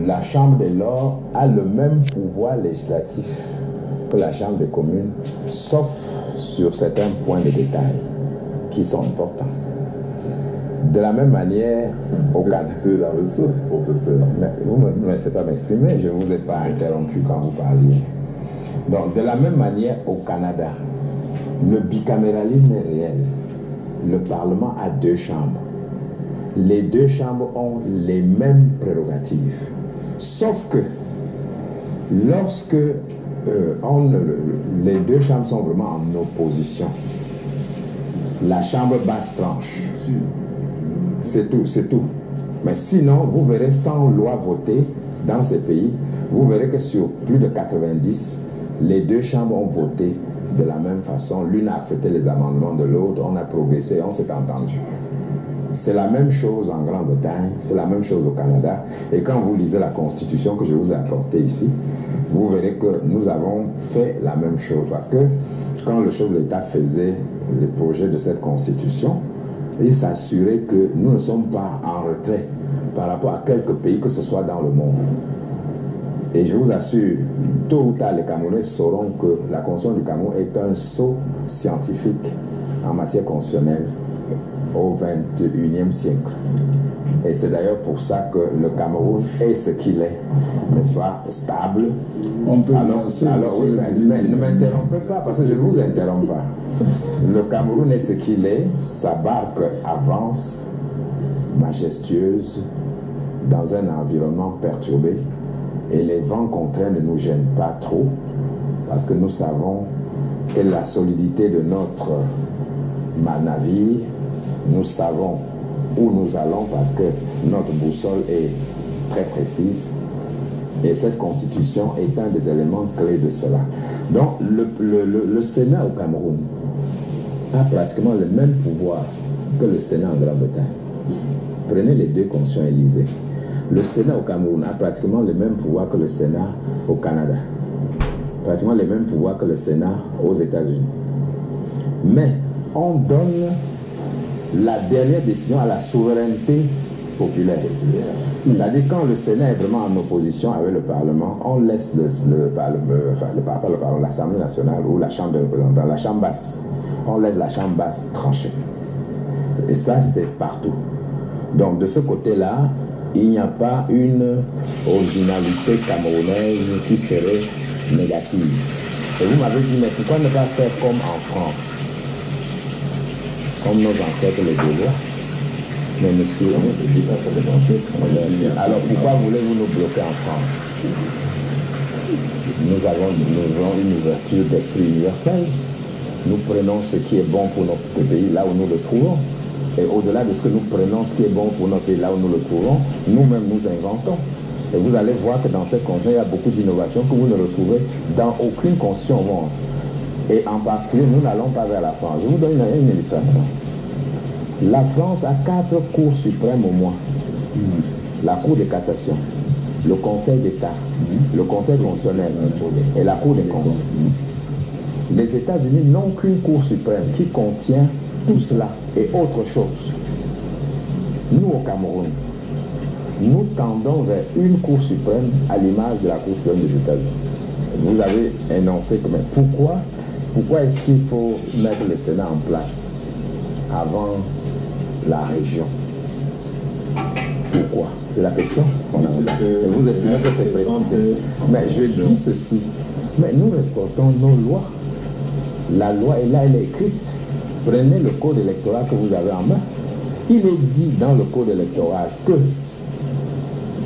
la Chambre des Lords a le même pouvoir législatif que la Chambre des communes, sauf sur certains points de détail qui sont importants. De la même manière, au Canada. Vous ne me laissez pas m'exprimer, je ne vous ai pas interrompu quand vous parliez. Donc, de la même manière, au Canada, le bicaméralisme est réel. Le Parlement a 2 chambres. Les 2 chambres ont les mêmes prérogatives. Sauf que, lorsque les 2 chambres sont vraiment en opposition, la chambre basse tranche. C'est tout, c'est tout. Mais sinon, vous verrez, sans loi votée dans ces pays, vous verrez que sur plus de 90, les 2 chambres ont voté de la même façon. L'une a accepté les amendements de l'autre, on a progressé, on s'est entendu. C'est la même chose en Grande-Bretagne, c'est la même chose au Canada. Et quand vous lisez la Constitution que je vous ai apportée ici, vous verrez que nous avons fait la même chose. Parce que quand le chef de l'État faisait le projet de cette Constitution, il s'assurait que nous ne sommes pas en retrait par rapport à quelques pays que ce soit dans le monde. Et je vous assure, tôt ou tard, les Camerounais sauront que la Constitution du Cameroun est un saut scientifique en matière constitutionnelle au XXIe siècle. Et c'est d'ailleurs pour ça que le Cameroun est ce qu'il est, n'est-ce pas, stable. On peut alors oui, mais ne m'interrompez pas, parce que je ne vous interromps pas. Le Cameroun est ce qu'il est, sa barque avance, majestueuse, dans un environnement perturbé, et les vents contraints ne nous gênent pas trop, parce que nous savons quelle est la solidité de notre navire, nous savons où nous allons parce que notre boussole est très précise et cette constitution est un des éléments clés de cela. Donc le Sénat au Cameroun a pratiquement le même pouvoir que le Sénat en Grande-Bretagne. Prenez les 2 constitutions Élysée. Le Sénat au Cameroun a pratiquement le même pouvoir que le Sénat au Canada. Pratiquement les mêmes pouvoirs que le Sénat aux États-Unis. Mais on donne la dernière décision à la souveraineté populaire. C'est-à-dire quand le Sénat est vraiment en opposition avec le Parlement, on laisse l'Assemblée nationale ou la Chambre des représentants, la Chambre basse, on laisse la Chambre basse trancher. Et ça, c'est partout. Donc de ce côté-là, il n'y a pas une originalité camerounaise qui serait négative. Et vous m'avez dit, mais pourquoi ne pas faire comme en France, comme nos ancêtres les Gaulois? Mais monsieur, alors pourquoi voulez-vous nous bloquer en France? Nous avons une ouverture d'esprit universel. Nous prenons ce qui est bon pour notre pays là où nous le trouvons. Et au-delà de ce que nous prenons, ce qui est bon pour notre pays là où nous le trouvons, nous-mêmes nous inventons. Et vous allez voir que dans cette constitution, il y a beaucoup d'innovations que vous ne retrouvez dans aucune constitution au monde. Et en particulier, nous n'allons pas vers la France. Je vous donne une illustration. La France a 4 cours suprêmes au moins. La Cour de cassation, le Conseil d'État, le Conseil constitutionnel et la Cour des comptes. Les États-Unis n'ont qu'une Cour suprême qui contient tout cela et autre chose. Nous, au Cameroun, nous tendons vers une Cour suprême à l'image de la Cour suprême des États-Unis. Vous avez énoncé que, mais pourquoi est-ce qu'il faut mettre le Sénat en place avant la région? Pourquoi? C'est la question qu'on a. Et vous estimez que c'est présenté. Mais je dis ceci, mais nous respectons nos lois. La loi est là, elle est écrite. Prenez le code électoral que vous avez en main. Il est dit dans le code électoral que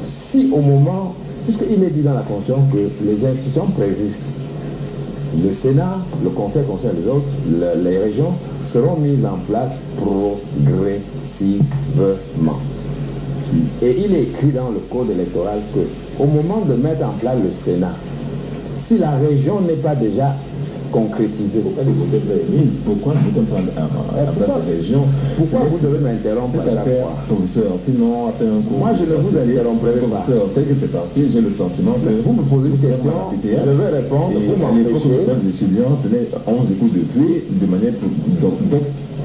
si au moment, puisqu'il est dit dans la Constitution que les institutions prévues, le Sénat, le Conseil constitutionnel et les autres, les régions, seront mises en place progressivement. Et il est écrit dans le code électoral que au moment de mettre en place le Sénat, si la région n'est pas déjà concrétisée, pourquoi vous ne pas la région? Pourquoi vous devez m'interrompre à chaque fois? Professeur, sinon après un cours. Moi je ne vous interromprai pas. Professeur, tel que c'est parti, j'ai le sentiment que vous me posez une question, je vais répondre. Et à l'époque des étudiants, on écoute depuis de manière. Donc,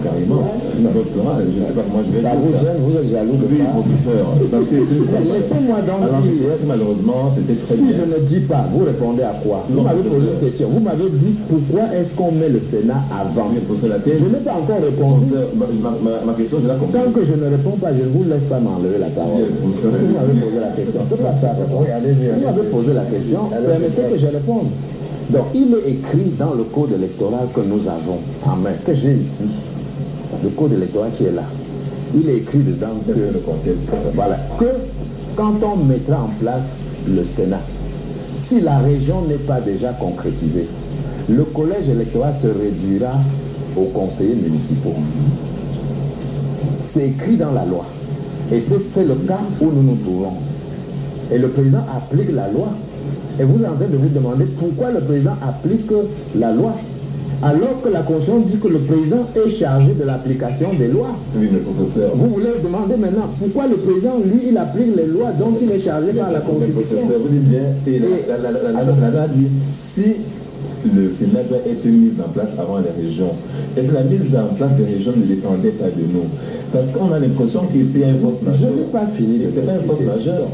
carrément. Donc, je ne sais pas comment je vais ça dire vous ça. gêne, vous êtes jaloux de Oui, ça. professeur. Parce que Laissez-moi donc alors, dire. hier, malheureusement, c'était très Si bien. je ne dis pas, vous répondez à quoi? Vous Non, m'avez posé professeur. une question. Vous m'avez dit pourquoi est-ce qu'on met le Sénat avant? Mais professeur, la thèse, Je n'ai pas encore répondu. professeur, ma question, je l'ai compris. Tant que je ne réponds pas, je ne vous laisse pas m'enlever la parole. Bien, professeur. Vous m'avez posé la question. C'est pas ça. Oui, allez-y. Vous m'avez posé la question. Permettez que je réponde. Donc, il est écrit dans le code électoral que nous avons en main, que j'ai ici, le code électoral qui est là. Il est écrit dedans que, voilà, que quand on mettra en place le Sénat, si la région n'est pas déjà concrétisée, le collège électoral se réduira aux conseillers municipaux. C'est écrit dans la loi. Et c'est le cas où nous nous trouvons. Et le président applique la loi. Et vous êtes en train de vous demander pourquoi le président applique la loi. Alors que la Constitution dit que le président est chargé de l'application des lois. Oui, mais professeur. Vous voulez demander maintenant pourquoi le président, lui, il applique les lois dont il est chargé par la Constitution. Professeur, vous dites bien, et la loi dit, si le Sénat doit être mis en place avant les régions, et c'est la mise en place des régions ne dépendait pas de nous. Parce qu'on a l'impression que c'est un force Je majeure. n'ai pas fini de C'est pas un force m'expliquer. majeure.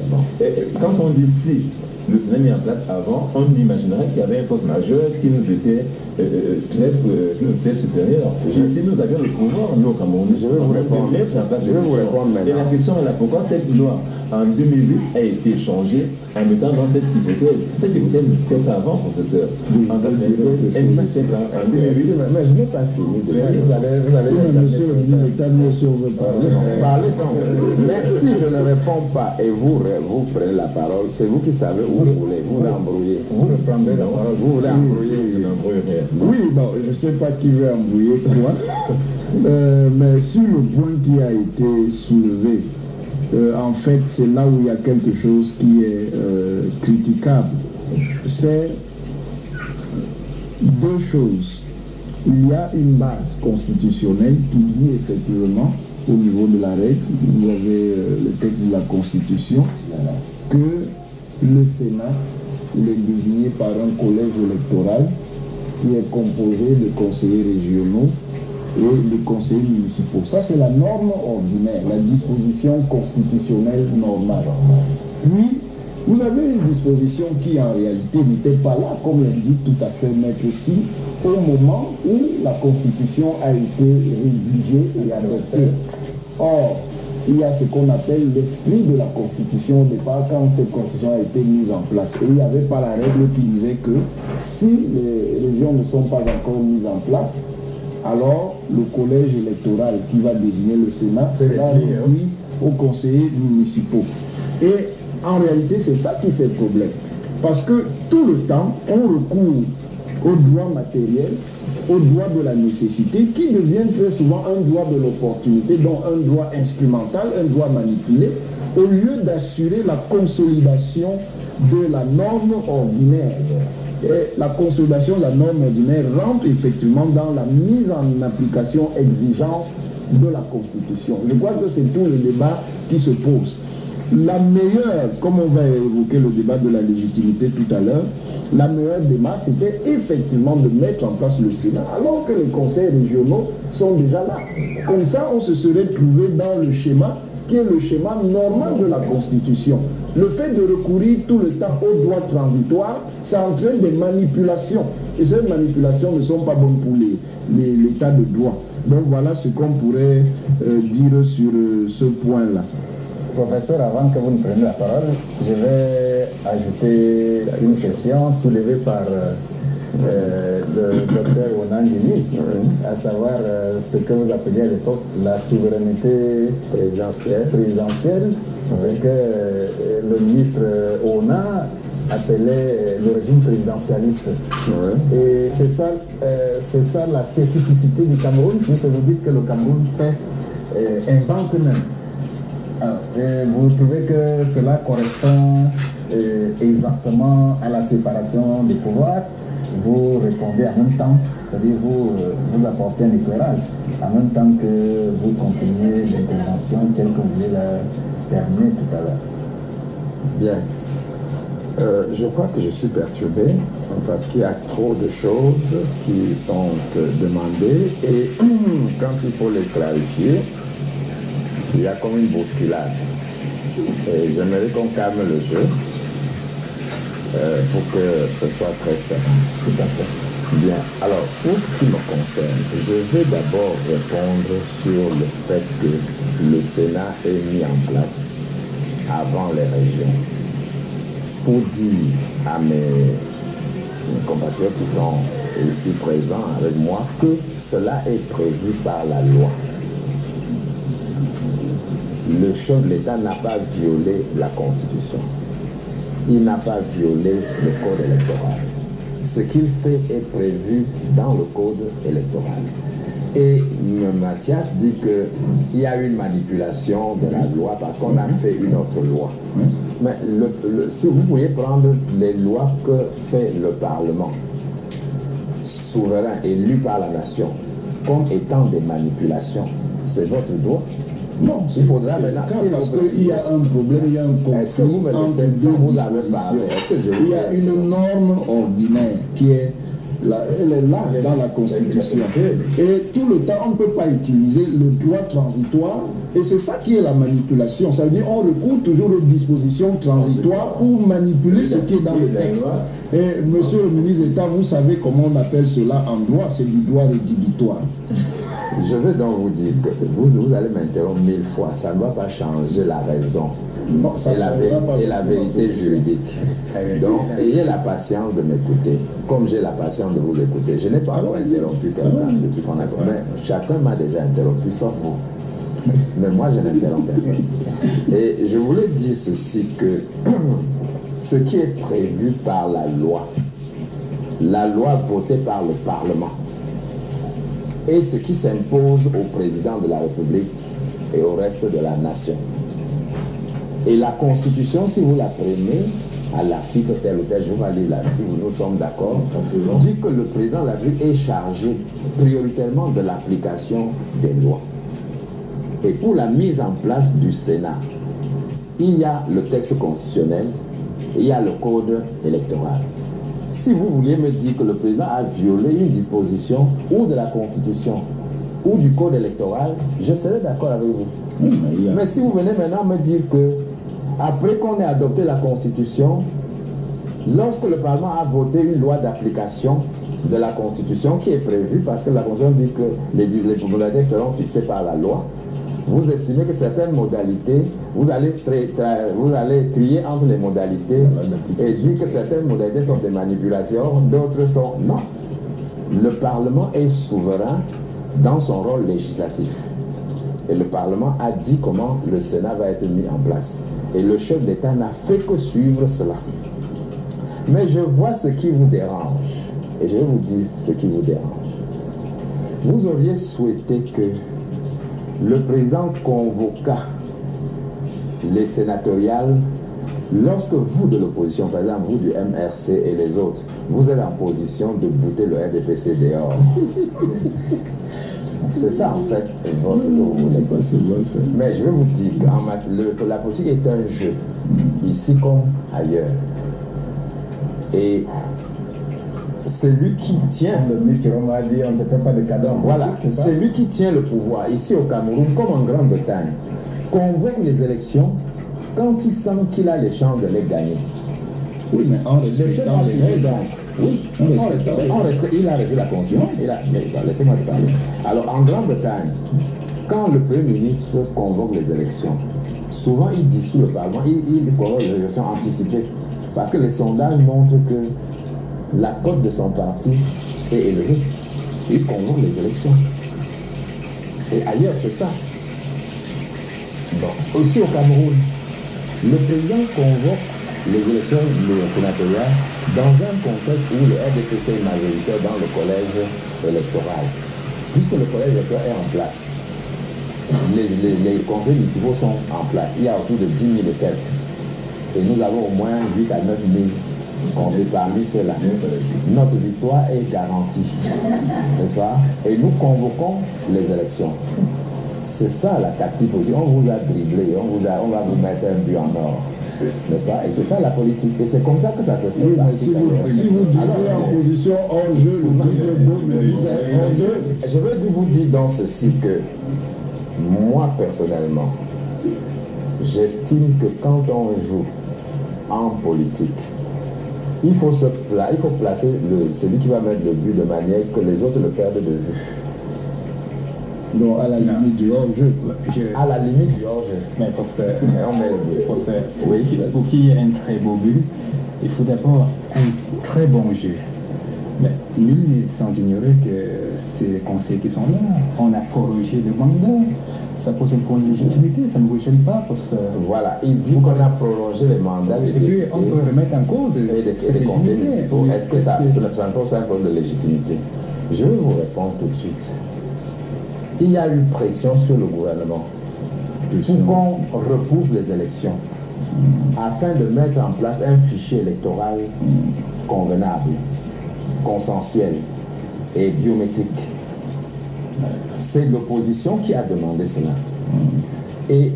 Quand on dit si le Sénat mis en place avant, on imaginerait qu'il y avait un force majeure qui nous était supérieur. Si nous avions le pouvoir, nous, comme on Je vais vous répondre. Je vais vous répondre Et la maintenant. question est là, pourquoi cette loi en 2008 a été changée en mettant dans cette hypothèse? Cette hypothèse n'existait pas avant, professeur. En 2016, elle n'existait pas. En 2008, Mais je n'ai pas fini de vous allez Monsieur le ministre d'État, nous aussi, on veut parler. parler. Mais si je ne réponds pas et vous prenez la parole, c'est vous qui savez où vous voulez. Vous voulez embrouiller. Vous reprendrez la parole. Vous voulez embrouiller. je n'embrouille rien. Oui, bon, je ne sais pas qui veut embrouiller quoi, mais sur le point qui a été soulevé, en fait, c'est là où il y a quelque chose qui est critiquable. C'est deux choses. Il y a une base constitutionnelle qui dit effectivement, au niveau de la règle, vous avez le texte de la Constitution, que le Sénat, il est désigné par un collège électoral qui est composé de conseillers régionaux et de conseillers municipaux. Ça, c'est la norme ordinaire, la disposition constitutionnelle normale. Puis, vous avez une disposition qui, en réalité, n'était pas là, comme l'indique tout à fait Maître aussi, au moment où la Constitution a été rédigée et adoptée. Or, il y a ce qu'on appelle l'esprit de la Constitution au départ, quand cette Constitution a été mise en place. Et il n'y avait pas la règle qui disait que si les régions ne sont pas encore mises en place, alors le collège électoral qui va désigner le Sénat sera réduit aux conseillers municipaux. Et en réalité, c'est ça qui fait problème. Parce que tout le temps, on recourt au droit matériel, au droit de la nécessité, qui devient très souvent un droit de l'opportunité, donc un droit instrumental, un droit manipulé, au lieu d'assurer la consolidation de la norme ordinaire. Et la consolidation de la norme ordinaire rentre effectivement dans la mise en application exigence de la Constitution. Je crois que c'est tout le débat qui se pose. La meilleure, comme on va évoquer le débat de la légitimité tout à l'heure, la meilleure démarche, c'était effectivement de mettre en place le Sénat, alors que les conseils régionaux sont déjà là. Comme ça, on se serait trouvé dans le schéma qui est le schéma normal de la Constitution. Le fait de recourir tout le temps aux droits transitoires, ça entraîne des manipulations. Et ces manipulations ne sont pas bonnes pour l'état de droit. Donc voilà ce qu'on pourrait dire sur ce point-là. Professeur, avant que vous ne preniez la parole, je vais ajouter une question soulevée par le docteur Onangini, à savoir ce que vous appeliez à l'époque la souveraineté présidentielle que le ministre Ona appelait le régime présidentialiste. Et c'est ça la spécificité du Cameroun, puisque vous dites que le Cameroun invente même. Et vous trouvez que cela correspond exactement à la séparation des pouvoirs? Vous répondez en même temps, c'est-à-dire vous apportez un éclairage, en même temps que vous continuez l'intervention telle que vous l'avez terminée tout à l'heure. Bien. Je crois que je suis perturbé parce qu'il y a trop de choses qui sont demandées et quand il faut les clarifier, il y a comme une bousculade. Et j'aimerais qu'on calme le jeu pour que ce soit très serein. Tout à fait. Bien. Alors, pour ce qui me concerne, je vais d'abord répondre sur le fait que le Sénat est mis en place avant les régions. Pour dire à mes compatriotes qui sont ici présents avec moi que cela est prévu par la loi. Le chef de l'État n'a pas violé la Constitution. Il n'a pas violé le code électoral. Ce qu'il fait est prévu dans le code électoral. Et Mathias dit qu'il y a une manipulation de la loi parce qu'on a fait une autre loi. Mais si vous pouviez prendre les lois que fait le Parlement, souverain, élu par la nation, comme étant des manipulations, c'est votre droit. Non, il faudra maintenant. Parce qu'il y a un problème, il y a un conflit entre deux dispositions. Il y a une norme ordinaire qui est là, elle est là dans la Constitution. Et tout le temps, on ne peut pas utiliser le droit transitoire. Et c'est ça qui est la manipulation. Ça veut dire qu'on recourt toujours aux dispositions transitoires pour manipuler ce qui est dans le texte. Et monsieur le ministre d'État, vous savez comment on appelle cela en droit? C'est du droit rédhibitoire. Je veux donc vous dire que vous allez m'interrompre 1000 fois. Ça ne va pas changer la raison et la vérité juridique. Donc, ayez la patience de m'écouter, comme j'ai la patience de vous écouter. Je n'ai pas encore interrompu quelqu'un depuis qu'on a commencé. Chacun m'a déjà interrompu, sauf vous. Mais moi, je n'interromps personne. Et je voulais dire ceci, que ce qui est prévu par la loi votée par le Parlement, et ce qui s'impose au président de la République et au reste de la nation. Et la Constitution, si vous la prenez à l'article tel ou tel, je vais lire l'article, nous sommes d'accord, dit que le président de la République est chargé prioritairement de l'application des lois. Et pour la mise en place du Sénat, il y a le texte constitutionnel, et il y a le code électoral. Si vous vouliez me dire que le président a violé une disposition ou de la Constitution ou du code électoral, je serais d'accord avec vous. Mais si vous venez maintenant me dire que après qu'on ait adopté la Constitution, lorsque le Parlement a voté une loi d'application de la Constitution qui est prévue, parce que la Constitution dit que les modalités seront fixées par la loi, vous estimez que certaines modalités, vous allez trier entre les modalités et dire que certaines modalités sont des manipulations, d'autres sont non. Le Parlement est souverain dans son rôle législatif. Et le Parlement a dit comment le Sénat va être mis en place. Et le chef d'État n'a fait que suivre cela. Mais je vois ce qui vous dérange. Et je vais vous dire ce qui vous dérange. Vous auriez souhaité que le président convoqua les sénatoriales lorsque vous de l'opposition, par exemple vous du MRC et les autres, vous êtes en position de bouter le RDPC dehors. C'est ça en fait. Mais je vais vous dire que la politique est un jeu, ici comme ailleurs. Et celui qui tient, le Mitterrand a dit on ne se fait pas de cadeaux. Voilà, celui qui tient le pouvoir ici au Cameroun comme en Grande-Bretagne convoque les élections quand il sent qu'il a les chances de les gagner. Oui, mais en respectant les règles. Oui, il a réglé la Constitution. Laissez-moi te parler. Alors en Grande-Bretagne, quand le Premier ministre convoque les élections, souvent il dissout le Parlement, il convoque les élections anticipées. Parce que les sondages montrent que la cote de son parti est élevée. Il convoque les élections. Et ailleurs, c'est ça. Bon. Aussi au Cameroun, le président convoque les élections sénatoriales dans un contexte où le RDPC est majoritaire dans le collège électoral. Puisque le collège électoral est en place, les conseils municipaux sont en place. Il y a autour de 10 000 et quelques. Et nous avons au moins 8 à 9 000. On s'est parmi ceux-là. Notre victoire est garantie. N'est-ce pas? Et nous convoquons les élections. C'est ça la tactique. On vous a dribblé, on va vous mettre un but en or. N'est-ce pas? Et c'est ça la politique. Et c'est comme ça que ça se fait. Oui, mais si vous devenez en position hors jeu, le truc est beau, mais vous êtes hors jeu. Je veux vous dire dans ceci que moi, personnellement, j'estime que quand on joue en politique, il faut placer celui qui va mettre le but de manière que les autres le perdent de vue. Donc, à la limite du hors-jeu. À la limite du hors-jeu. Mais pour Oui. pour qu'il y ait un très beau but, il faut d'abord un très bon jeu. Mais nul n'est sans ignorer que c'est les conseils qui sont là. On a prorogé le mandat. Ça pose un point de légitimité, ça ne vous gêne pas pour ça. Voilà, il dit qu'on a prolongé les mandats des députés. Et puis on peut remettre en cause et des conseils municipaux. Est-ce que ça pose un problème de légitimité? Je vais vous répondre tout de suite. Il y a eu pression sur le gouvernement pour qu'on repousse les élections afin de mettre en place un fichier électoral convenable, consensuel et biométrique. C'est l'opposition qui a demandé cela. Et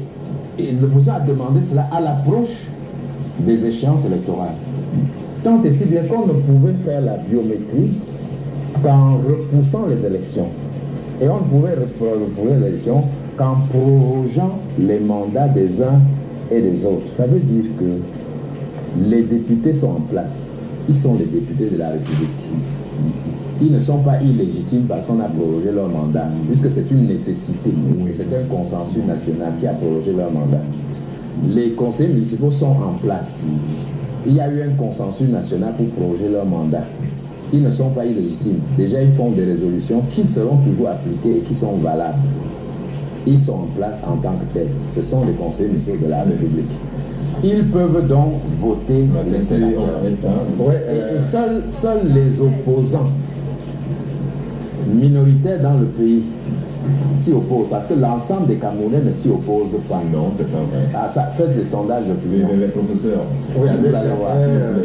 l'opposition a demandé cela à l'approche des échéances électorales. Tant et si bien qu'on ne pouvait faire la biométrie qu'en repoussant les élections. Et on ne pouvait repousser les élections qu'en prorogeant les mandats des uns et des autres. Ça veut dire que les députés sont en place. Ils sont les députés de la République. Ils ne sont pas illégitimes parce qu'on a prorogé leur mandat, puisque c'est une nécessité. Et c'est un consensus national qui a prorogé leur mandat. Les conseils municipaux sont en place. Il y a eu un consensus national pour proroger leur mandat. Ils ne sont pas illégitimes. Déjà, ils font des résolutions qui seront toujours appliquées et qui sont valables. Ils sont en place en tant que tels. Ce sont les conseils municipaux de la République. Ils peuvent donc voter les sénateurs. Et seuls les opposants minoritaires dans le pays s'y opposent, parce que l'ensemble des Camerounais ne s'y opposent pas. Non, c'est pas vrai. Ah, ça, faites des sondages d'opinion. Mais les professeurs, Oui,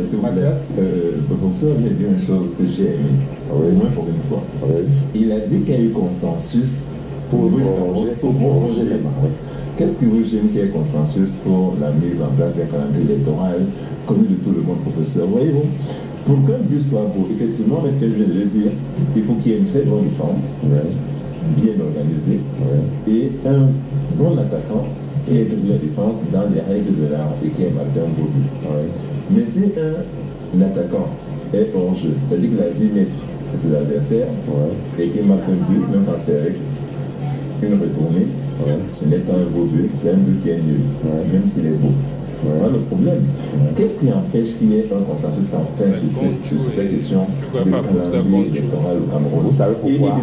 s'il vous plaît, le professeur vient dire une chose que j'ai aimée, au moins pour une fois. Oui. Il a dit qu'il y a eu consensus pour proroger les mandats. Qu'est-ce qui vous gêne qu'il y ait consensus pour la mise en place d'un calendrier électoral connu de tout le monde, professeur? Voyez-vous, pour qu'un but soit beau, effectivement, mais je viens de le dire, il faut qu'il y ait une très bonne défense, bien organisée, et un bon attaquant qui ait la défense dans les règles de l'art et qui ait marqué un beau but. Mais si un attaquant est hors jeu, c'est-à-dire qu'il a 10 mètres de ses adversaires et qu'il marque un but, même quand c'est avec une retournée, ce n'est pas un beau but, c'est un but qui est nul, même s'il est beau. Voilà le problème. Qu'est-ce qui empêche qu'il y ait un consensus sans fin sur cette question de calendrier électoral au Cameroun? Vous savez pourquoi?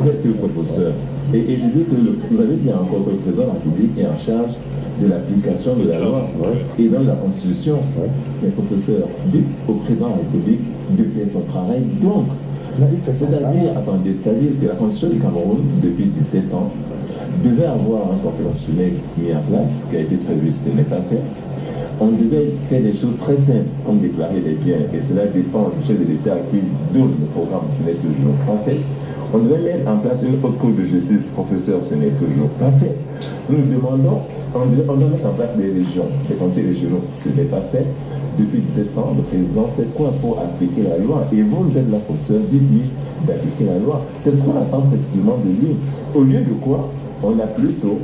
Et je dis que vous avez dit encore que le président de la République est en charge de l'application de la loi et dans la Constitution. Mais professeur, dites au président de la République de faire son travail. Donc, c'est-à-dire que la Constitution du Cameroun, depuis 17 ans, devait avoir un conseil constitutionnel mis en place, ce qui a été prévu, ce n'est pas fait. On devait faire des choses très simples, comme déclarer les biens, et cela dépend du chef de l'État qui donne le programme, ce n'est toujours pas fait. On devait mettre en place une haute cour de justice, professeur, ce n'est toujours pas fait. Nous demandons, on doit mettre en place des régions, des conseils régionaux, ce n'est pas fait. Depuis 17 ans, le président fait quoi pour appliquer la loi? Et vous êtes là, professeur, dites-lui d'appliquer la loi. C'est ce qu'on attend précisément de lui. Au lieu de quoi, on a plutôt,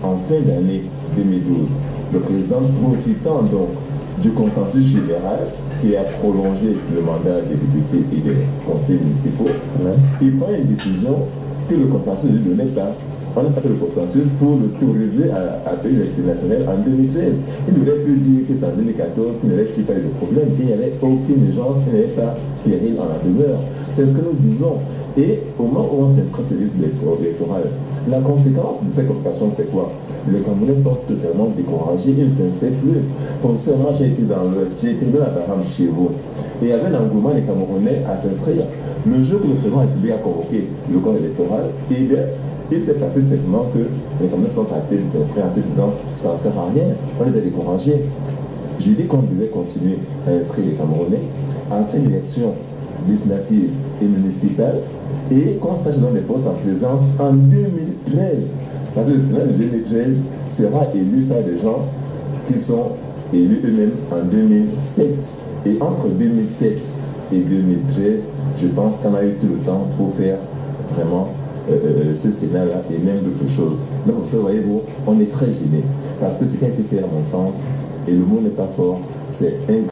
en fin d'année 2012, le président, profitant donc du consensus général qui a prolongé le mandat des députés et des conseils municipaux, il prend une décision que le consensus ne donnait pas. On n'a pas fait le consensus pour l'autoriser à payer les sénatoriales en 2013. Il aurait pu dire que c'est en 2014 qu'il n'y avait pas eu de problème, et il n'y avait aucune urgence, il n'y avait pas péril en la demeure. C'est ce que nous disons. Et au moment où on s'inscrit sur les listes électorales, la conséquence de cette occupation, c'est quoi? Les Camerounais sont totalement découragés, ils ne s'inscrivent plus. Professeur, moi j'ai été dans l'Ouest, j'ai été dans la Baham chez vous, et il y avait l'engouement des Camerounais à s'inscrire. Le jour où le président de la République a convoqué le corps électoral, et bien, il s'est passé simplement que les Camerounais sont partis de s'inscrire en se disant ça ne sert à rien, on les a découragés. Je dis qu'on devait continuer à inscrire les Camerounais en fin d'élection législative et municipale, et qu'on sache dans les forces en présence en 2013. Parce que le Sénat de 2013 sera élu par des gens qui sont élus eux-mêmes en 2007. Et entre 2007 et 2013, je pense qu'on a eu tout le temps pour faire vraiment ce Sénat-là et même d'autres choses. Donc, vous voyez-vous, on est très gêné. Parce que ce qui a été fait, à mon sens, et le mot n'est pas fort, c'est un